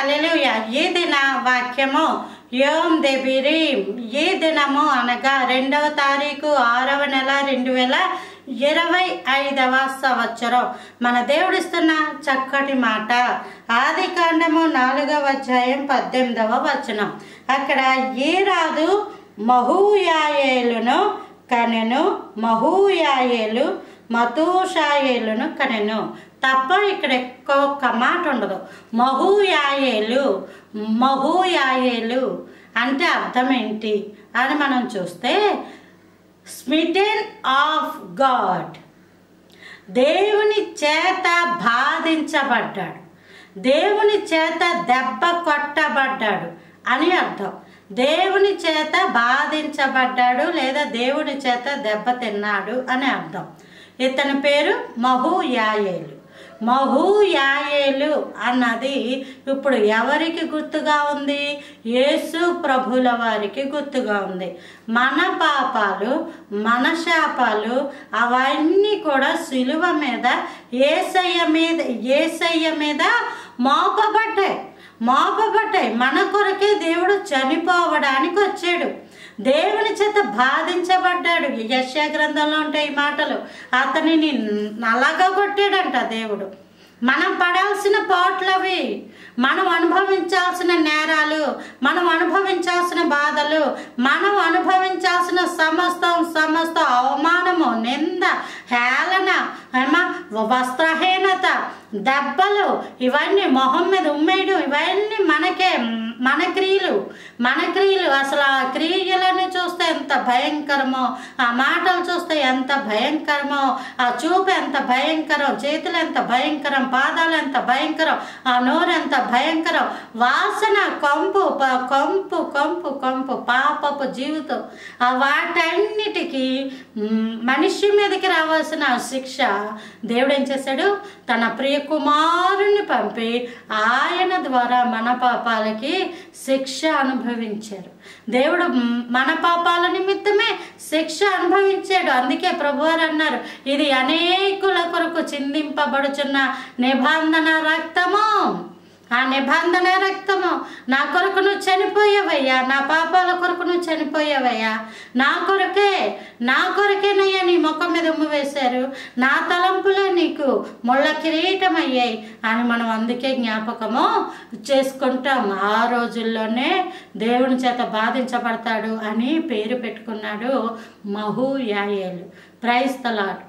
హల్లెలూయా. ఈ దిన వాక్యము యోం దెబిరీం. ఈ దినము అనగా 2వ తారీఖు 6వ నెల 2025వ సంవత్సరం. మన దేవుడిస్తున్న చక్కటి మాట ఆదికాండము 4వ అధ్యాయం 18వ వచనం. అక్కడ ఏరాదు మహూయాయేలును కనెను, మహూయాయేలు మతూషాయేలును కనెను తప్ప ఇక్కడ ఒక్క మాట ఉండదు. మహూయాయేలు అంటే అర్థం ఏంటి అని మనం చూస్తే, స్మిటెన్ ఆఫ్ గాడ్, దేవుని చేత బాధించబడ్డాడు, దేవుని చేత దెబ్బ కొట్టబడ్డాడు అని అర్థం. దేవుని చేత బాధించబడ్డాడు లేదా దేవుని చేత దెబ్బ తిన్నాడు అని అర్థం. ఇతని పేరు మహూయాయేలు. మహూయాయేలు అన్నది ఇప్పుడు ఎవరికి గుర్తుగా ఉంది? యేసు ప్రభుల వారికి గుర్తుగా ఉంది. మన పాపాలు, మన శాపాలు అవన్నీ కూడా సిలువ మీద యేసయ్య మీద మోపబడ్డాయి. మన కొరకే దేవుడు చనిపోవడానికి వచ్చాడు. దేవుని చేత బాధించబడ్డాడు. యెషయా గ్రంథంలో ఉంటాయి ఈ మాటలు. అతనిని నలగగొట్టాడంట దేవుడు. మనం పడాల్సిన పాటలవి, మనం అనుభవించాల్సిన నేరాలు, మనం అనుభవించాల్సిన బాధలు, మనం అనుభవించాల్సిన సమస్త అవమానము, నింద, హేళన, వస్త్రహీనత, దెబ్బలు, ఇవన్నీ మొహం మీద ఉమ్మేయడం, ఇవన్నీ మన క్రియలు. అసలు ఆ క్రియలను చూస్తే ఎంత భయంకరమో, ఆ మాటలు చూస్తే ఎంత భయంకరమో, ఆ చూపు ఎంత భయంకరం, చేతులు ఎంత భయంకరం, పాదాలు ఎంత భయంకరం, ఆ నోరు ఎంత భయంకరం, వాసన, కంపు పాపపు జీవితం. ఆ వాటన్నిటికీ మనిషి మీదకి రావాల్సిన శిక్ష దేవుడు ఏం చేశాడు? తన ప్రియ కుమారుని పంపి ఆయన ద్వారా మన పాపాలకి శిక్ష అనుభవించారు. దేవుడు మన పాపాల నిమిత్తమే శిక్ష అనుభవించాడు. అందుకే ప్రభువారు అన్నారు, ఇది అనేకుల కొరకు చిందింపబడుచున్న నిబంధన రక్తము. ఆ నిబంధన రక్తము నా కొరకు నువ్వు చనిపోయావయ్యా, నా పాపాల కొరకు నువ్వు చనిపోయావయ్యా, నా కొరకేనయ్యా నీ ముఖం మీద ఉమ్ము వేశారు, నా తలంపులే నీకు ముళ్ళ కిరీటం అయ్యాయి అని మనం అందుకే జ్ఞాపకము చేసుకుంటాం. ఆ రోజుల్లోనే దేవుని చేత బాధించబడతాడు అని పేరు పెట్టుకున్నాడు మహూయాయేలు. Praise the lord.